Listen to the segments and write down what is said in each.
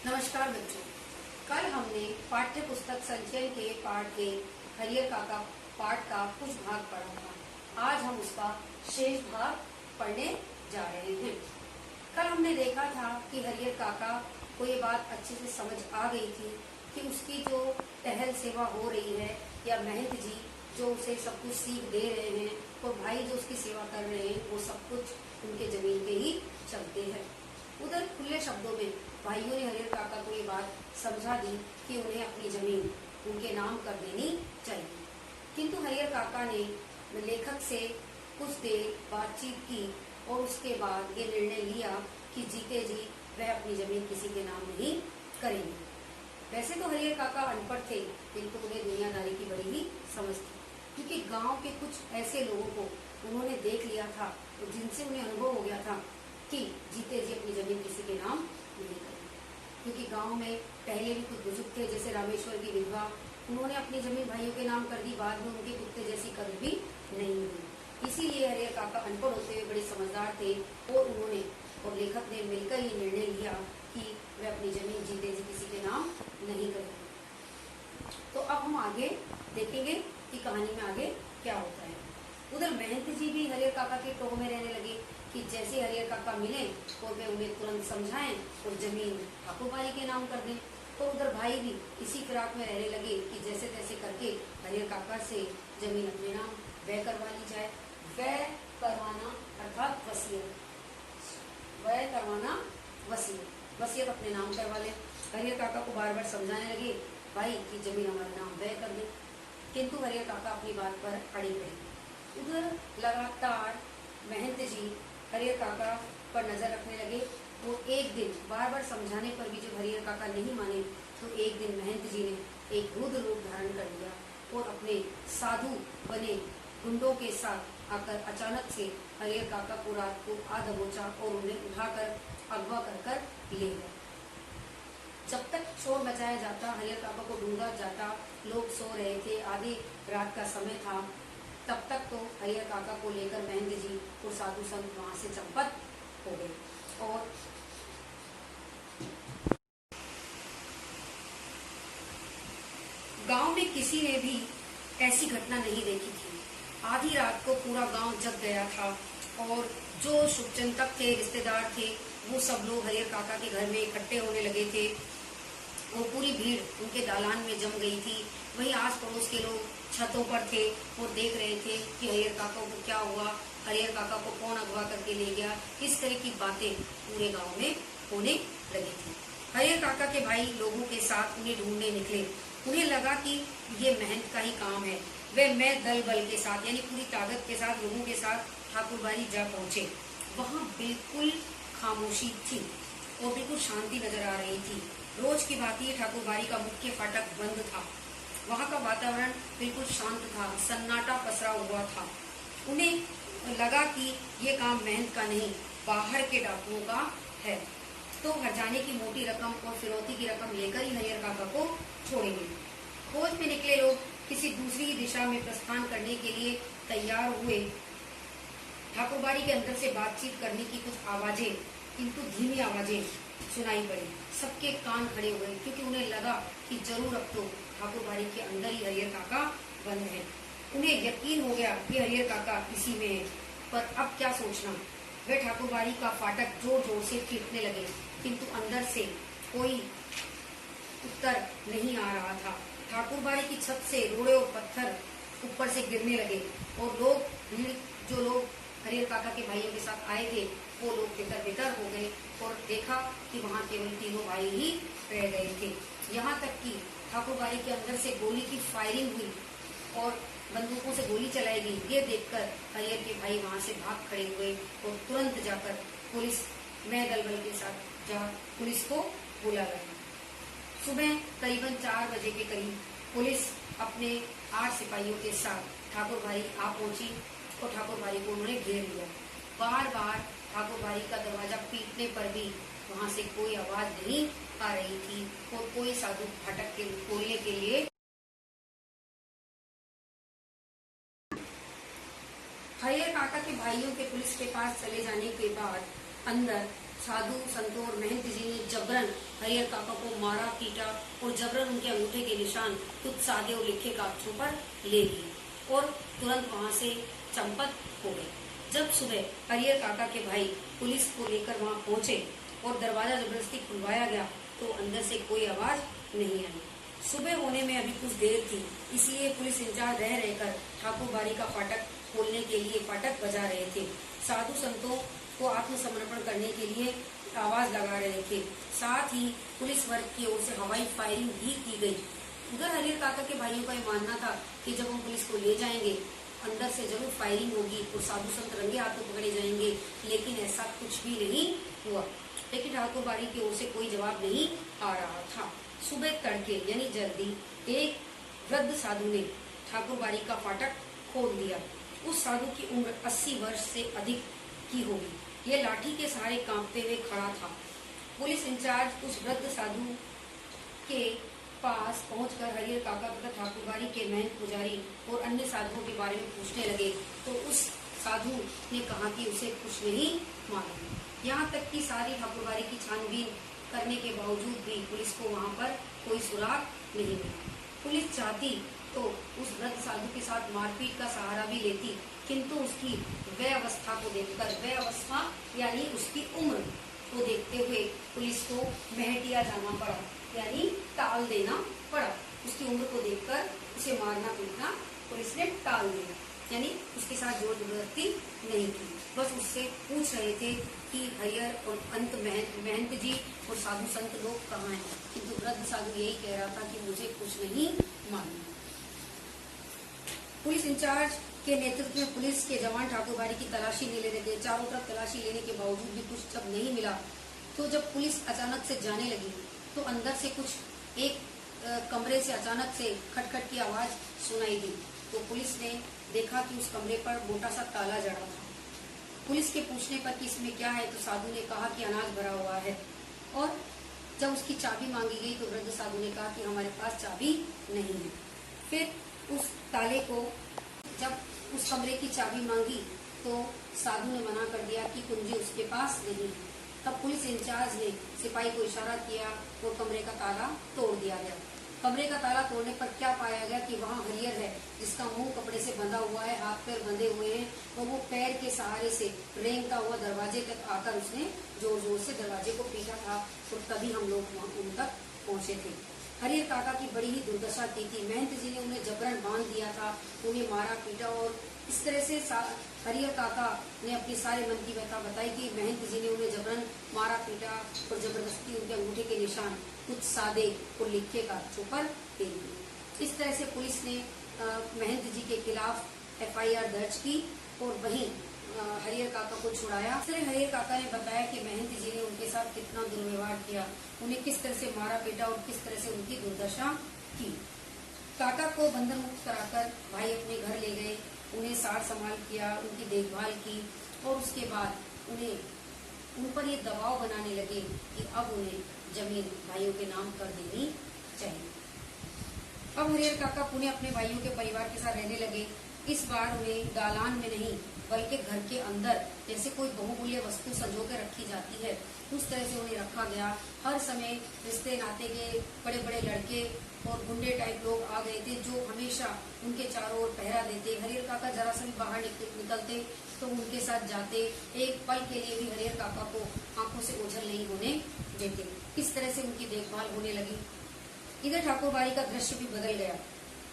नमस्कार बच्चों। कल हमने पाठ्य पुस्तक संचयन के पाठ एक हरियर काका पाठ का कुछ भाग पढ़ा था। आज हम उसका शेष भाग पढ़ने जा रहे हैं। कल हमने देखा था कि हरियर काका को ये बात अच्छे से समझ आ गई थी कि उसकी जो टहल सेवा हो रही है या महंत जी जो उसे सब कुछ सीख दे रहे हैं और भाई जो उसकी सेवा कर रहे हैं वो सब कुछ उनके जमीन पे ही चलते हैं। उधर खुले शब्दों में भाइयों ने हरियर काका को ये बात समझा दी कि उन्हें अपनी जमीन उनके नाम कर देनी चाहिए, किंतु हरियर काका ने लेखक से कुछ देर बातचीत की और उसके बाद ये निर्णय लिया कि जीते जी वह अपनी जमीन किसी के नाम नहीं करेंगे। वैसे तो हरियर काका अनपढ़ थे, किंतु उन्हें दुनियादारी की बड़ी ही समझ थी, क्योंकि गांव के कुछ ऐसे लोगों को उन्होंने देख लिया था और जिनसे उन्हें अनुभव हो गया था कि जीते जी अपनी जमीन किसी के नाम नहीं करेंगे। क्योंकि गांव में पहले भी कुछ बुजुर्ग थे, जैसे रामेश्वर की विधवा, उन्होंने अपनी जमीन भाइयों के नाम कर दी, बाद में उनके कुत्ते जैसी कभी भी नहीं हुई। इसीलिए हरियर काका अनपढ़ होते हुए बड़े समझदार थे और उन्होंने और लेखक ने मिलकर ये निर्णय लिया कि वे अपनी जमीन जीते जी किसी के नाम नहीं करेंगे। तो अब हम आगे देखेंगे कि कहानी में आगे क्या होता है। उधर महंत जी भी हरियर काका के टोह में रहने लगे कि जैसे हरियर काका मिले और वे उन्हें तुरंत समझाएं और जमीन ठाकुर बाई के नाम कर दें। तो उधर भाई भी इसी फिराक में रहने लगे कि जैसे तैसे करके हरियर काका से जमीन अपने नाम वह करवा ली जाए। वह करवाना अर्थात वसीयत, वह करवाना वसीयत अपने नाम करवा ले। हरियर काका को बार बार समझाने लगे भाई की जमीन हमारे नाम वह कर दे, किंतु हरियर काका अपनी बात पर अड़े रहे। उधर लगातार महंत जी हरियर काका पर नजर रखने लगे। वो एक दिन बार बार समझाने पर भी जब हरियर काका नहीं माने तो एक दिन महंत जी ने एक रुद्र रूप धारण कर लिया और अपने साधु बने गुंडों के साथ आकर अचानक से हरियर काका को रात को आ दबोचा और उन्हें उठाकर अगवा कर ले गया। जब तक शोर मचाया जाता, हरियर काका को ढूंढा जाता, लोग सो रहे थे, आधी रात का समय था, तब तक तो हरियर काका को लेकर महंत जी और साधु संत वहां से चंपत हो गए। और गांव में किसी ने भी ऐसी घटना नहीं देखी थी। आधी रात को पूरा गांव जग गया था और जो शुभचिंतक थे, रिश्तेदार थे, वो सब लोग हरियर काका के घर में इकट्ठे होने लगे थे। वो पूरी भीड़ उनके दालान में जम गई थी। वहीं आस पड़ोस के लोग छतों पर थे और देख रहे थे कि हरियर काका को क्या हुआ, हरियर काका को कौन अगवा करके ले गया। इस तरह की बातें पूरे गांव में होने लगी थी। हरियर काका के भाई लोगों के साथ उन्हें ढूंढने निकले। उन्हें लगा कि ये महंत का ही काम है। वे मैं दल बल के साथ यानी पूरी ताकत के साथ लोगों के साथ ठाकुरबाड़ी जा पहुंचे। वहां बिल्कुल खामोशी थी और बिल्कुल शांति नजर आ रही थी। रोज की भांति ठाकुरबाड़ी का मुख्य फाटक बंद था। वहां का वातावरण बिल्कुल शांत था, सन्नाटा पसरा हुआ था। उन्हें लगा कि ये काम महंत का नहीं, बाहर के डाकुओं का है। तो हरजाने की मोटी रकम और फिरौती की रकम लेकर ही हरियर काका को छोड़ेंगे। खोज में निकले लोग किसी दूसरी दिशा में प्रस्थान करने के लिए तैयार हुए। ठाकुरबाड़ी के अंदर से बातचीत करने की कुछ आवाजें, किंतु धीमी आवाजें सुनाई पड़ी। सबके कान खड़े हुए क्योंकि उन्हें लगा कि जरूर अब तो ठाकुरबाड़ी के अंदर ही हरियर काका बंद है। उन्हें यकीन हो गया कि हरियर काका इसी में है, पर अब क्या सोचना। वे ठाकुरबाड़ी का फाटक जोर जोर से पीटने लगे, किंतु अंदर से कोई उत्तर नहीं आ रहा था। ठाकुरबाड़ी की छत से रोड़े और पत्थर ऊपर से गिरने लगे और भीड़ जो लोग हरियर काका के भाइयों के साथ आए थे वो लोग बेतर हो गए और देखा कि वहां केवल तीनों भाई ही रह गए थे। यहाँ तक कि ठाकुरबाड़ी के अंदर से गोली की फायरिंग हुई और बंदूकों से गोली चलाई गई। ये देखकर हरियर के भाई वहां से भाग खड़े हुए और तुरंत जाकर पुलिस मैं दल बल के साथ जा पुलिस को बुला गया। सुबह करीबन 4 बजे के करीब पुलिस अपने 8 सिपाहियों के साथ ठाकुरबाड़ी आ पहुंची और ठाकुरबाड़ी को उन्होंने घेर लिया। बार बार ठाकुरबाड़ी का दरवाजा पीटने पर भी वहां से कोई आवाज नहीं आ रही थी और कोई साधु फाटक के खोलने के लिए। हरियर काका के भाइयों के पुलिस के पास चले जाने के बाद अंदर साधु संतों और महंत जी ने जबरन जबरन हरिहर काका को मारा पीटा और जबरन उनके अंगूठे के निशान कुछ सादे और लिखे कागजों पर ले लिए और तुरंत वहां से चंपत हो गए। जब सुबह हरिहर काका के भाई पुलिस को लेकर वहां पहुंचे और दरवाजा जबरदस्ती खुलवाया गया तो अंदर से कोई आवाज नहीं आई। सुबह होने में अभी कुछ देर थी, इसलिए पुलिस इंचार्ज रह रहकर ठाकुर बाड़ी का फाटक खोलने के लिए फाटक बजा रहे थे। साधु संतों को आत्मसमर्पण करने के लिए आवाज लगा रहे थे। साथ ही पुलिस वर्ग की ओर से हवाई फायरिंग भी की गई। उधर हरिहर काका के भाइयों का यह मानना था कि जब हम पुलिस को ले जाएंगे अंदर से जरूर फायरिंग होगी और साधु संत रंगे हाथों पकड़े जाएंगे, लेकिन ऐसा कुछ भी नहीं हुआ। लेकिन ठाकुर बाड़ी की ओर से कोई जवाब नहीं आ रहा था। सुबह तड़के यानी जल्दी एक वृद्ध साधु ने ठाकुर बाड़ी का फाटक खोल दिया। उस साधु की उम्र 80 वर्ष से अधिक की होगी। यह लाठी के सहारे कांपते हुए खड़ा था। पुलिस इंचार्ज उस वृद्ध साधु के पास पहुंचकर हरिहर काका तथा ठाकुर बाड़ी के महंत पुजारी और अन्य साधुओं के बारे में पूछने लगे तो उस साधु ने कहा कि उसे कुछ नहीं मालूम। यहाँ तक कि सारी ठाकुर बाड़ी की छानबीन करने के बावजूद भी पुलिस को वहाँ पर कोई सुराग नहीं मिला। पुलिस चाहती तो उस वृद्ध साधु के साथ मारपीट का सहारा भी लेती, किंतु उसकी व्यवस्था को देखकर, व्यवस्था यानी उसकी उम्र को देखते हुए पुलिस को महटिया जाना पड़ा, यानी टाल देना पड़ा। उसकी उम्र को देखकर उसे मारना पीटना पुलिस ने टाल दिया, यानी उसके साथ जोर जबरदस्ती नहीं की। बस उससे पूछ रहे थे कि हरिहर और अंत महंत जी और साधु संत लोग कहाँ हैं, किंतु वृद्ध साधु यही कह रहा था कि मुझे कुछ नहीं मालूम। पुलिस इंचार्ज के नेतृत्व में पुलिस के जवान ठाकुर बाड़ी की तलाशी ले रहे थे। चारों तरफ तलाशी लेने के बावजूद भी कुछ जब नहीं मिला तो जब पुलिस अचानक से जाने लगी तो अंदर से कुछ एक कमरे से अचानक से खटखट की आवाज सुनाई दी। तो पुलिस ने देखा कि उस कमरे पर मोटा सा ताला जड़ा था। पुलिस के पूछने पर कि इसमें क्या है तो साधु ने कहा कि अनाज भरा हुआ है, और जब उसकी चाबी मांगी गई तो वृद्ध साधु ने कहा कि हमारे पास चाबी नहीं है। फिर उस ताले को, जब उस कमरे की चाबी मांगी तो साधु ने मना कर दिया कि कुंजी उसके पास नहीं है। तब पुलिस इंचार्ज ने सिपाही को इशारा किया और कमरे का ताला तोड़ दिया गया। कमरे का ताला तोड़ने पर क्या पाया गया कि वहाँ हरिहर है जिसका मुंह कपड़े से बंधा हुआ है, हाथ पैर बंधे हुए हैं, और वो पैर के सहारे से रेंगता हुआ दरवाजे तक आकर उसने जोर जोर से दरवाजे को पीटा था। तो तभी हम लोग उन तक पहुंचे थे। हरिहर काका की बड़ी ही दुर्दशा की थी। महंत जी ने उन्हें जबरन बांध दिया था, उन्हें मारा पीटा, और इस तरह से हरिहर काका ने अपनी सारे मन की व्यथा बताई कि महंत जी ने उन्हें जबरन मारा पीटा और जबरदस्ती उनके अंगूठे के निशान कुछ सादे और लिखे कागजों पर दे दिए। इस तरह से पुलिस ने महंत जी के खिलाफ FIR दर्ज की और वहीं हरिहर काका को छुड़ाया। इस तरह हरिहर काका ने बताया कि महंत जी ने उनके साथ कितना दुर्व्यवहार किया, उन्हें किस तरह से मारा पीटा और किस तरह से उनकी दुर्दशा की। काका को बंधन मुक्त कराकर भाई अपने घर ले गए, उन्हें सार संभाल किया, उनकी देखभाल की, और उसके बाद उन पर ये दबाव बनाने लगे कि अब उन्हें जमीन भाइयों के नाम कर देनी चाहिए। अब हरिहर काका पुणे अपने भाइयों के परिवार के साथ रहने लगे। इस बार उन्हें दालान में नहीं बल्कि घर के अंदर जैसे कोई बहुमूल्य वस्तु संजो के रखी जाती है उस तरह से उन्हें रखा गया। हर समय रिश्ते नाते के बड़े बड़े लड़के और गुंडे टाइप लोग आ गए थे जो हमेशा उनके चारों ओर पहरा देते। हरिहर काका जरा से भी बाहर निकलते तो उनके साथ जाते, एक पल के लिए भी हरिहर काका को आंखों से ओझल नहीं होने देते। इस तरह से उनकी देखभाल होने लगी। इधर ठाकुर बाड़ी का दृश्य भी बदल गया।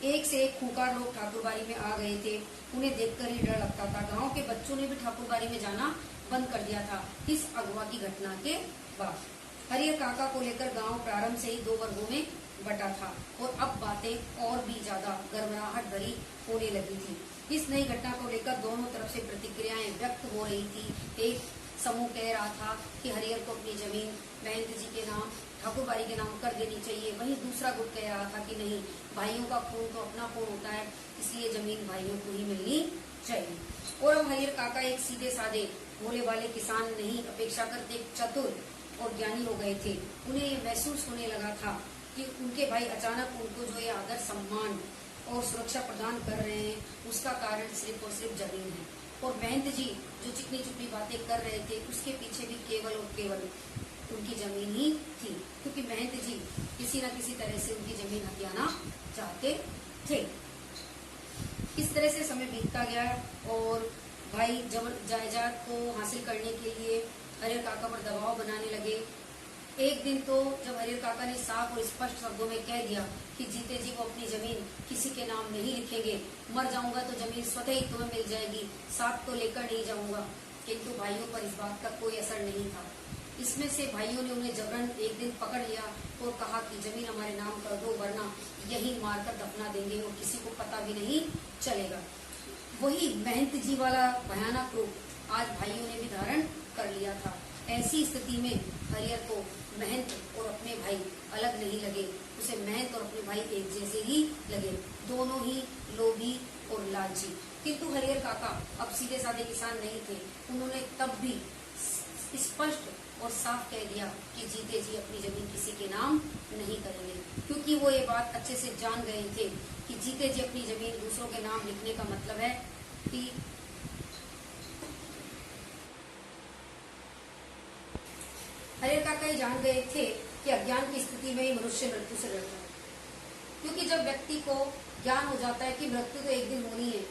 एक से एक खूंखार लोग ठाकुर बाड़ी में आ गए थे, उन्हें देखकर ही डर लगता था। गांव के बच्चों ने भी ठाकुर बाड़ी में जाना बंद कर दिया था इस अगवा की घटना के बाद। हरिहर काका को लेकर गांव प्रारंभ से ही 2 वर्गों में बटा था और अब बातें और भी ज्यादा गड़बड़ाहट भरी होने लगी थी। इस नई घटना को लेकर दोनों तरफ से प्रतिक्रियाएं व्यक्त हो रही थी। एक समूह कह रहा था कि हरिहर को अपनी जमीन महंत जी के नाम, ठाकुर बाड़ी के नाम कर देनी चाहिए। वहीं दूसरा गुट कह रहा था कि नहीं, भाइयों का खून तो अपना खून होता है, इसलिए जमीन भाइयों को ही मिलनी चाहिए। और अब हरिहर काका एक सीधे साधे भोले वाले किसान नहीं, अपेक्षाकृत एक चतुर और ज्ञानी हो गए थे। उन्हें ये महसूस होने लगा था कि उनके भाई अचानक उनको जो ये आदर सम्मान और सुरक्षा प्रदान कर रहे हैं उसका कारण सिर्फ और सिर्फ जमीन है। और महंत जी जो चिकनी चुपड़ी बातें कर रहे थे उसके पीछे भी केवल और केवल उनकी जमीन ही थी। क्योंकि महंत जी किसी न किसी तरह से उनकी जमीन हथियाना चाहते थे। इस तरह से समय बीतता गया और भाई जबर जायदाद को हासिल करने के लिए हरिहर काका पर दबाव बनाने लगे। एक दिन तो जब हरिहर काका ने साफ और स्पष्ट शब्दों में कह दिया कि जीते जी वो अपनी जमीन किसी के नाम नहीं लिखेंगे, मर जाऊंगा तो जमीन स्वतः ही तुम्हें मिल जाएगी, साथ तो लेकर नहीं जाऊंगा, किंतु भाइयों पर इस बात का कोई असर नहीं था। इसमें से भाइयों ने उन्हें जबरन एक दिन पकड़ लिया और कहा कि जमीन हमारे नाम कर दो, वरना यही मारकर दफना देंगे और किसी को पता भी नहीं चलेगा। वही महंत जी वाला भयानक रूप आज भाइयों ने भी धारण कर लिया था। ऐसी स्थिति में हरिहर को महंत और अपने भाई अलग नहीं लगे, उसे महंत और अपने भाई एक जैसे ही लगे, दोनों ही लोभी और लालची। किंतु हरिहर काका अब सीधे साधे किसान नहीं थे। उन्होंने तब भी स्पष्ट और साफ कह दिया कि जीते जी अपनी जमीन किसी के नाम नहीं करेंगे, क्योंकि वो ये बात अच्छे से जान गए थे कि जीते जी अपनी जमीन दूसरों के नाम लिखने का मतलब है कि हरिहर काका ये जान गए थे कि अज्ञान की स्थिति में ही मनुष्य मृत्यु से डरता है, क्योंकि जब व्यक्ति को ज्ञान हो जाता है कि मृत्यु तो एक दिन होनी है,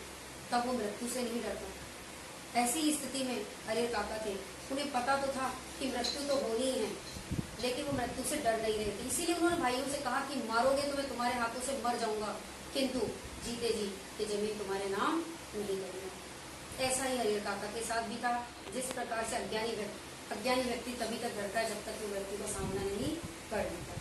तब वो मृत्यु से नहीं डरता। ऐसी ही स्थिति में हरिहर काका थे। उन्हें पता तो था कि मृत्यु तो होनी ही है, लेकिन वो मृत्यु से डर नहीं रहे थे। इसीलिए उन्होंने भाइयों से कहा कि मारोगे तो मैं तुम्हारे हाथों से मर जाऊंगा, किंतु जीते जी ये जमीन तुम्हारे नाम नहीं करूंगा। ऐसा ही हरिहर काका के साथ भी था। जिस प्रकार से अज्ञानी व्यक्ति तभी तक डरता है जब तक वो मृत्यु का सामना नहीं कर लेता।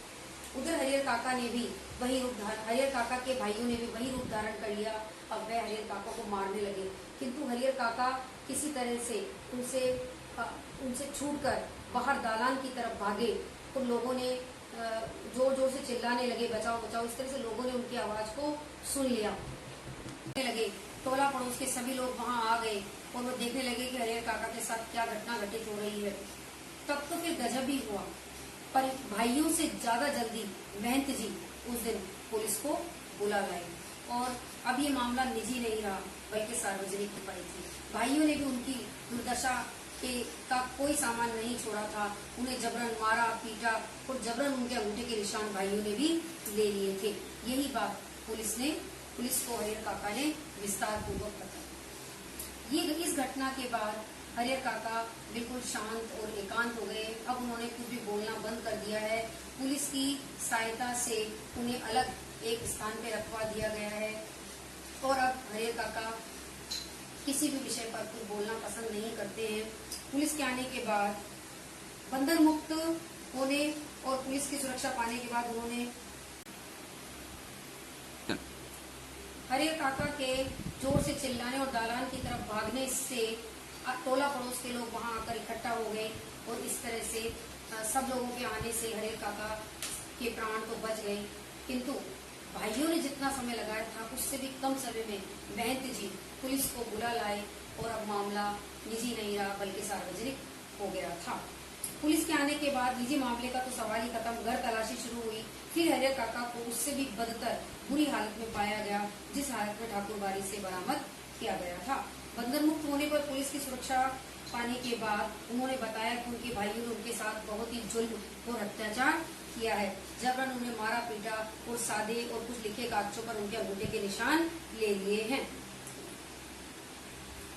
उधर हरिहर काका ने भी वही रूप धारण, हरिहर काका के भाइयों ने भी वही रूप धारण कर लिया। अब वह हरिहर काका को मारने लगे, किंतु हरिहर काका किसी तरह से उनसे छूटकर बाहर दालान की तरफ भागे। तो लोगों ने जोर जोर से चिल्लाने लगे, बचाओ बचाओ। इस तरह से लोगों ने उनकी आवाज को सुन लिया लगे। टोला पड़ोस के सभी लोग वहां आ गए और वो देखने लगे कि हरिहर काका के साथ क्या घटना घटित हो रही है। तब तो फिर गजब ही हुआ, पर भाइयों से ज्यादा जल्दी महंत जी उस दिन पुलिस को बुला लाए और अब ये मामला निजी नहीं रहा बल्कि सार्वजनिक पड़ी थी। भाइयों ने भी उनकी दुर्दशा का कोई सामान नहीं छोड़ा था। उन्हें जबरन मारा पीटा और जबरन उनके अंगूठे के निशान भाइयों ने भी ले लिए थे। यही बात पुलिस को हरिहर काका ने विस्तार पूर्वक बताया। ये इस घटना के बाद हरिहर काका बिल्कुल शांत और एकांत हो गए। अब उन्होंने कुछ भी बोलना बंद कर दिया है। पुलिस की सहायता से उन्हें अलग एक स्थान पे रखवा दिया गया है और अब हरिहर काका किसी भी विषय पर कुछ बोलना पसंद नहीं करते हैं। पुलिस के आने के बाद बंधन मुक्त होने और पुलिस की सुरक्षा पाने के बाद उन्होंने हरिहर काका के जोर से चिल्लाने और दालान की तरफ भागने से टोला पड़ोस के लोग वहां आकर इकट्ठा हो गए और इस तरह से सब लोगों के आने से हरिहर काका के प्राण तो बच गए, किंतु भाइयों ने जितना समय लगाया था उससे भी कम समय में महंत जी पुलिस को बुला लाए और अब मामला निजी नहीं रहा बल्कि सार्वजनिक हो गया था। पुलिस के आने के बाद निजी मामले का तो सवाल ही खत्म, घर तलाशी शुरू हुई। फिर हरिहर काका को उससे भी बदतर बुरी हालत में पाया गया, जिस हालत में ठाकुर बाड़ी से बरामद किया गया था। बंधन मुक्त होने पर पुलिस की सुरक्षा पाने के बाद उन्होंने बताया कि उनके भाइयों ने उनके साथ बहुत ही जुल्म और अत्याचार किया है। जबरन उन्हें मारा पीटा और सादे और कुछ लिखे कागजों पर उनके अंगूठे के निशान ले लिए हैं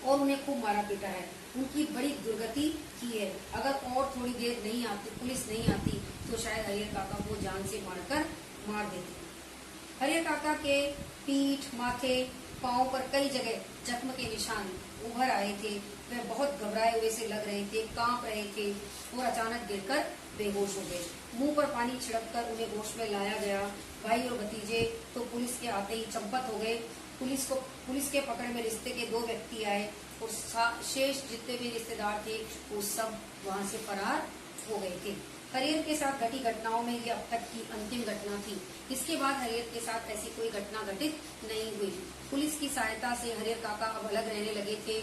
और उन्हें खूब मारा पीटा है। उनकी बड़ी दुर्गति की है। अगर और थोड़ी देर नहीं आती, पुलिस नहीं आती, तो शायद हरिहर काका को जान से मार देती। हरिहर काका के पीठ, माथे, पांव पर कई जगह जख्म के निशान उभर आए थे। वे बहुत घबराए हुए से लग रहे थे, कांप रहे थे और अचानक गिरकर बेहोश हो गए। मुंह पर पानी छिड़ककर उन्हें होश में लाया गया। भाई और भतीजे तो पुलिस के आते ही चंपत हो गए। पुलिस के पकड़ में रिश्ते के 2 व्यक्ति आए और शेष जितने भी रिश्तेदार थे वो सब वहां से फरार हो गए थे। हरिहर के साथ घटी घटनाओं में ये अब तक की अंतिम घटना थी। इसके बाद हरिहर के साथ ऐसी कोई घटना घटित नहीं हुई। पुलिस की सहायता से हरिहर काका अब अलग रहने लगे थे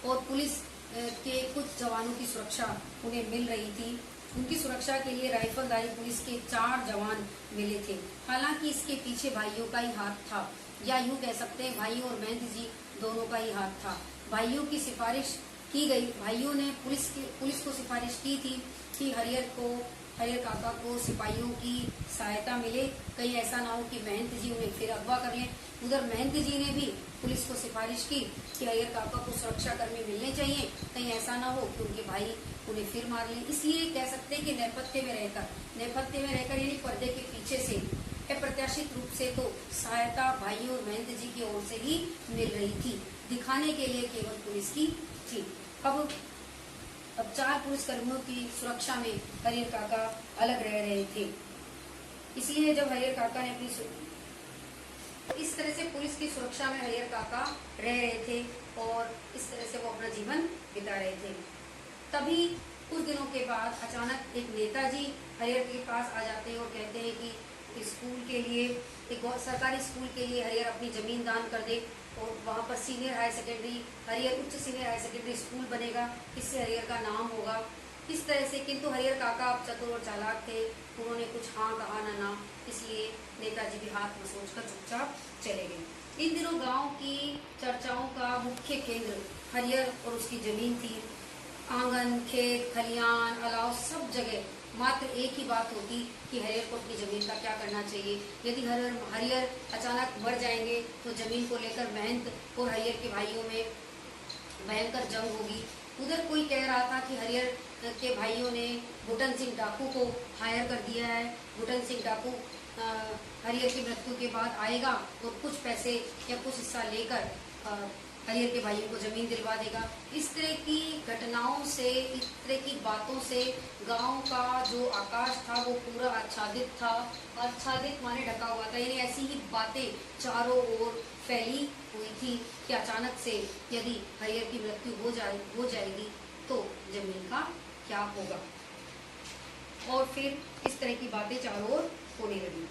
और पुलिस के कुछ जवानों की सुरक्षा उन्हें मिल रही थी। उनकी सुरक्षा के लिए राइफलधारी पुलिस के 4 जवान मिले थे। हालांकि इसके पीछे भाइयों का ही हाथ था, या यूं कह सकते हैं भाइयों और महंत जी दोनों का ही हाथ था। भाइयों की सिफारिश की गई, भाइयों ने पुलिस को सिफारिश की थी कि हरियर काका को सिपाहियों की सहायता मिले। कहीं ऐसा ना हो कि महंत जी उन्हें फिर अगवा कर लें। उधर महंत जी ने भी पुलिस को सिफारिश की कि हरियर काका को सुरक्षा कर्मी मिलने चाहिए, कहीं ऐसा ना हो कि उनके भाई उन्हें फिर मार लें। इसलिए कह सकते हैं कि नेपथ्य में रहकर यानी पर्दे के पीछे से अप्रत्याशित रूप से तो सहायता भाइयों और महंत जी की ओर से ही मिल रही थी, दिखाने के लिए केवल पुलिस की थी। अब 4 पुलिसकर्मियों की सुरक्षा में हरियर काका अलग रह रहे थे। इसलिए जब हरियर काका ने इस तरह से पुलिस की सुरक्षा में हरियर काका रह रहे थे और इस तरह से वो अपना जीवन बिता रहे थे। तभी कुछ दिनों के बाद अचानक एक नेताजी हरियर के पास आ जाते हैं और कहते हैं कि स्कूल के लिए, एक सरकारी स्कूल के लिए हरियर अपनी जमीन दान कर दे और वहाँ पर सीनियर हायर सेकेंडरी, हरियर उच्च सीनियर हायर सेकेंडरी स्कूल बनेगा, इससे हरियर का नाम होगा। इस तरह से, किंतु हरियर काका अब चतुर और चालाक थे, उन्होंने कुछ हाँ कहा ना, इसलिए नेताजी भी हाथ में सोचकर चुपचाप चले गए। इन दिनों गांव की चर्चाओं का मुख्य केंद्र हरियर और उसकी जमीन थी। आंगन, खेत, खलियान, अलाव सब जगह मात्र एक ही बात होती कि हरियर को अपनी जमीन का क्या करना चाहिए। यदि हरियर अचानक मर जाएंगे तो जमीन को लेकर महंत और हरियर के भाइयों में भयंकर जंग होगी। उधर कोई कह रहा था कि हरियर के भाइयों ने बुटन सिंह डाकू को हायर कर दिया है। बुटन सिंह डाकू हरियर की मृत्यु के बाद आएगा और कुछ पैसे या कुछ हिस्सा लेकर हरियर के भाइयों को जमीन दिलवा देगा। इस तरह की घटनाओं से, इस तरह की बातों से गांव का जो आकाश था वो पूरा आच्छादित था। आच्छादित माने ढका हुआ था, यानी ऐसी ही बातें चारों ओर फैली हुई थी कि अचानक से यदि हरियर की मृत्यु हो जाएगी तो जमीन का क्या होगा। और फिर इस तरह की बातें चारों ओर होने लगी।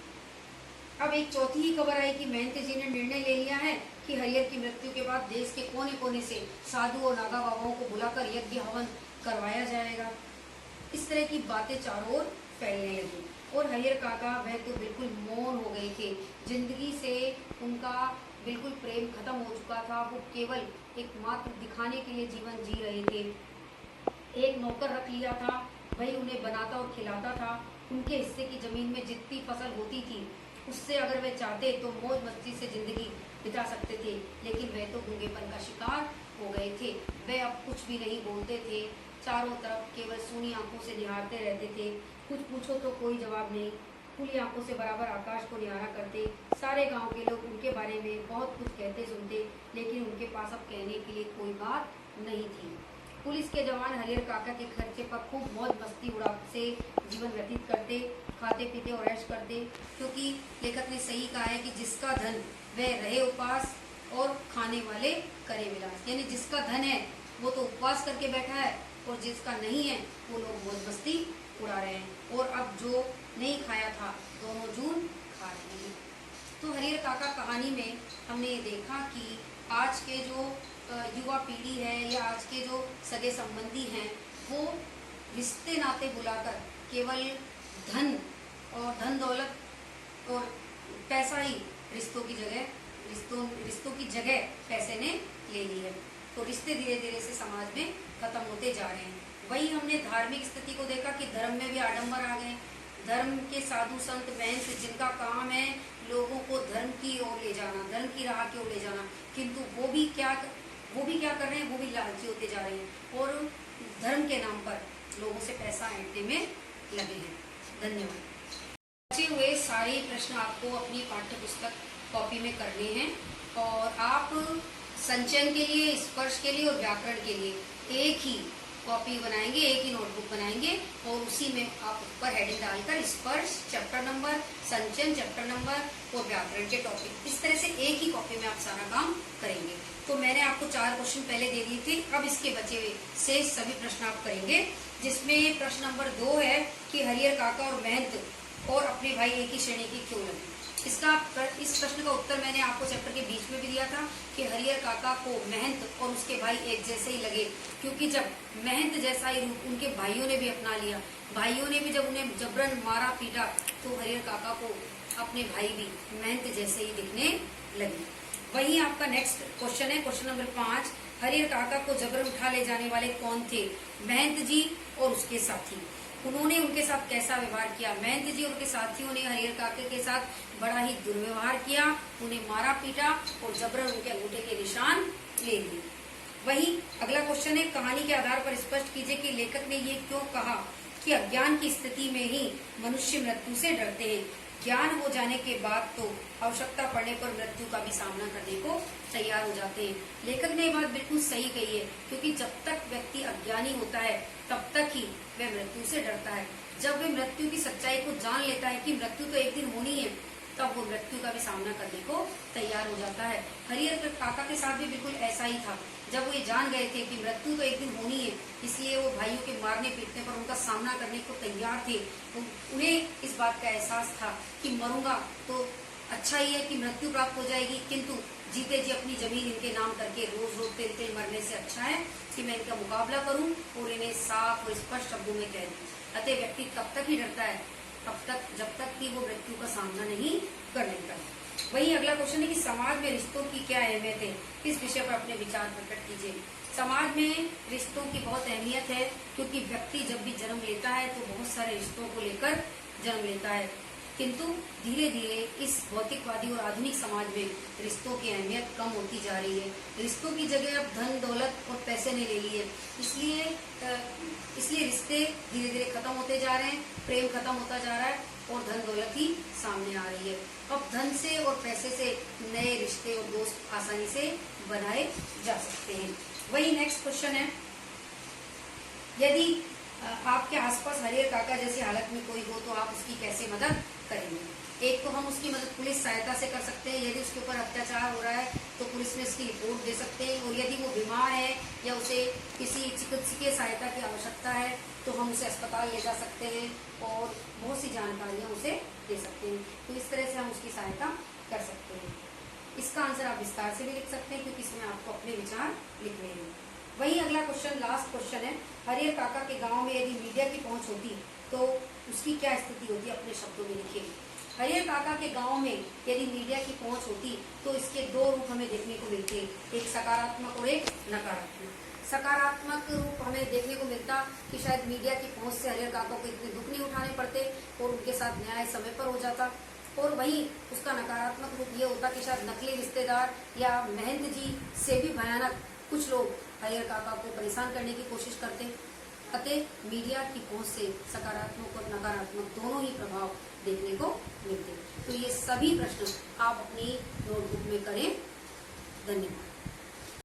अब एक चौथी ही खबर आई कि महंत जी ने निर्णय ले लिया है कि हरियर की मृत्यु के बाद देश के कोने कोने से साधु और नागा बाबाओं को बुलाकर यज्ञ हवन करवाया जाएगा। इस तरह की बातें चारों ओर फैलने लगी और हरियर काका वह तो बिल्कुल मौन हो गए थे। जिंदगी से उनका बिल्कुल प्रेम खत्म हो चुका था। वो केवल एक मात्र दिखाने के लिए जीवन जी रहे थे। एक नौकर रख लिया था, वही उन्हें बनाता और खिलाता था। उनके हिस्से की जमीन में जितनी फसल होती थी उससे अगर वे चाहते तो मौज मस्ती से जिंदगी बिता सकते थे, लेकिन वे तो गूंगेपन का शिकार हो गए थे। वे अब कुछ भी नहीं बोलते थे, चारों तरफ केवल सूनी आंखों से निहारते रहते थे। कुछ पूछो तो कोई जवाब नहीं, खुली आंखों से बराबर आकाश को निहारा करते। सारे गांव के लोग उनके बारे में बहुत कुछ कहते सुनते, लेकिन उनके पास अब कहने के लिए कोई बात नहीं थी। पुलिस के जवान हरियर काका के खर्चे पर खूब मौज मस्ती उड़ाते से जीवन व्यतीत करते, खाते पीते और ऐश करते, क्योंकि लेखक ने सही कहा है कि जिसका धन वह रहे उपास और खाने वाले करे विलास। यानी जिसका धन है वो तो उपवास करके बैठा है और जिसका नहीं है वो लोग मौज मस्ती उड़ा रहे हैं। और अब जो नहीं खाया था दोनों जून खा रहे हैं। तो हरियर काका कहानी में हमने ये देखा कि आज के जो युवा पीढ़ी है या आज के जो सगे संबंधी हैं वो रिश्ते नाते बुलाकर केवल धन और धन दौलत और पैसा ही रिश्तों की जगह पैसे ने ले ली है। तो रिश्ते धीरे धीरे से समाज में खत्म होते जा रहे हैं। वही हमने धार्मिक स्थिति को देखा कि धर्म में भी आडंबर आ गए। धर्म के साधु संत महंत जिनका काम है लोगों को धर्म की ओर ले जाना, धर्म की राह की ओर ले जाना, किंतु वो भी क्या कर रहे हैं, वो भी लालची होते जा रहे हैं और धर्म के नाम पर लोगों से पैसा ऐंठने में लगे हैं। धन्यवाद। बचे हुए सारे प्रश्न आपको अपनी पाठ्य पुस्तक कॉपी में करने हैं और आप संचयन के लिए, स्पर्श के लिए और व्याकरण के लिए एक ही कॉपी बनाएंगे, एक ही नोटबुक बनाएंगे और उसी में आप ऊपर हेडिंग डालकर स्पर्श चैप्टर नंबर, संचयन चैप्टर नंबर और व्याकरण के टॉपिक, इस तरह से एक ही कॉपी में आप सारा काम करेंगे। तो मैंने आपको 4 क्वेश्चन पहले दे दिए थे, अब इसके बचे हुए शेष सभी प्रश्न आप करेंगे, जिसमें प्रश्न नंबर 2 है कि हरियर काका और महंत और अपने भाई एक ही श्रेणी के क्यों लगे। इस प्रश्न का उत्तर मैंने आपको चैप्टर के बीच में भी दिया था कि हरियर काका को महंत और उसके भाई एक जैसे ही लगे, क्योंकि जब महंत जैसा ही रूप उनके भाइयों ने भी अपना लिया, भाइयों ने भी जब उन्हें जबरन मारा पीटा तो हरियर काका को अपने भाई भी महंत जैसे ही दिखने लगे। वही आपका नेक्स्ट क्वेश्चन है, क्वेश्चन नंबर 5, हरियर काका को जबरन उठा ले जाने वाले कौन थे? महंत जी और उसके साथी। उन्होंने उनके साथ कैसा व्यवहार किया। महंत जी और उनके साथियों ने हरिहर काका के साथ बड़ा ही दुर्व्यवहार किया, उन्हें मारा पीटा और जबरन उनके अंगूठे के निशान ले लिए। वही अगला क्वेश्चन है, कहानी के आधार पर स्पष्ट कीजिए कि लेखक ने ये क्यों कहा कि अज्ञान की स्थिति में ही मनुष्य मृत्यु से डरते हैं। ज्ञान हो जाने के बाद तो आवश्यकता पड़ने पर मृत्यु का भी सामना करने को तैयार हो जाते हैं। लेखक ने ये बात बिल्कुल सही कही है, क्योंकि जब तक व्यक्ति अज्ञानी होता है तब तक ही वह मृत्यु से डरता है। जब वह मृत्यु की सच्चाई को जान लेता है कि मृत्यु तो एक दिन होनी है, तब वो मृत्यु का भी सामना करने को तैयार हो जाता है। हरिहर काका के साथ भी बिल्कुल ऐसा ही था। जब वो ये जान गए थे कि मृत्यु तो एक दिन होनी है, इसलिए वो भाइयों के मारने पीटने पर उनका सामना करने को तैयार थे। उन्हें इस बात का एहसास था कि मरूंगा तो अच्छा ही है कि मृत्यु प्राप्त हो जाएगी, किंतु जीते जी अपनी जमीन इनके नाम करके रोज रोज तेल तेल मरने से अच्छा है कि मैं इनका मुकाबला करूं और इन्हें साफ और स्पष्ट शब्दों में कह दूं। अतः व्यक्ति तब तक ही डरता है तब तक जब तक कि वो मृत्यु का सामना नहीं कर लेता। वही अगला क्वेश्चन है कि समाज में रिश्तों की क्या अहमियत है, इस विषय पर अपने विचार प्रकट कीजिए। समाज में रिश्तों की बहुत अहमियत है, क्योंकि व्यक्ति जब भी जन्म लेता है तो बहुत सारे रिश्तों को लेकर जन्म लेता है, किंतु धीरे धीरे इस भौतिकवादी और आधुनिक समाज में रिश्तों की अहमियत कम होती जा रही है। रिश्तों की जगह अब धन दौलत और पैसे ने ले ली है, इसलिए रिश्ते धीरे धीरे खत्म होते जा रहे हैं, प्रेम खत्म होता जा रहा है और धन दौलत ही सामने आ रही है। अब धन से और पैसे से नए रिश्ते और दोस्त आसानी से बनाए जा सकते हैं। वही नेक्स्ट क्वेश्चन है, यदि आपके आसपास हरिहर काका जैसी हालत में कोई हो तो आप उसकी कैसे मदद करेंगे। एक तो हम उसकी मदद पुलिस सहायता से कर सकते हैं, यदि उसके ऊपर अत्याचार हो रहा है तो पुलिस में इसकी रिपोर्ट दे सकते हैं, और यदि वो बीमार है या उसे किसी चिकित्सकीय सहायता की आवश्यकता है तो हम उसे अस्पताल ले जा सकते हैं और बहुत सी जानकारियां उसे दे सकते हैं। तो इस तरह से हम उसकी सहायता कर सकते हैं। इसका आंसर आप विस्तार से भी लिख सकते हैं, क्योंकि इसमें आपको अपने विचार लिखने हैं। वही अगला क्वेश्चन, लास्ट क्वेश्चन है, हरिहर काका के गांव में यदि मीडिया की पहुंच होती तो उसकी क्या स्थिति होती, अपने शब्दों में लिखिए। हरिहर काका के गांव में यदि मीडिया की पहुंच होती तो इसके दो रूप हमें देखने को मिलते, एक सकारात्मक और एक नकारात्मक। सकारात्मक रूप हमें देखने को मिलता कि शायद मीडिया की पहुंच से हरिहर काका को इतने दुख नहीं उठाने पड़ते और उनके साथ न्याय समय पर हो जाता। और वहीं उसका नकारात्मक रूप ये होता कि शायद नकली रिश्तेदार या महंत जी से भी भयानक कुछ लोग हरिहर काका को परेशान करने की कोशिश करते। अतः मीडिया की पहुंच से सकारात्मक और नकारात्मक दोनों ही प्रभाव देखने को मिलते। तो ये सभी प्रश्न आप अपनी नोटबुक में करें। धन्यवाद।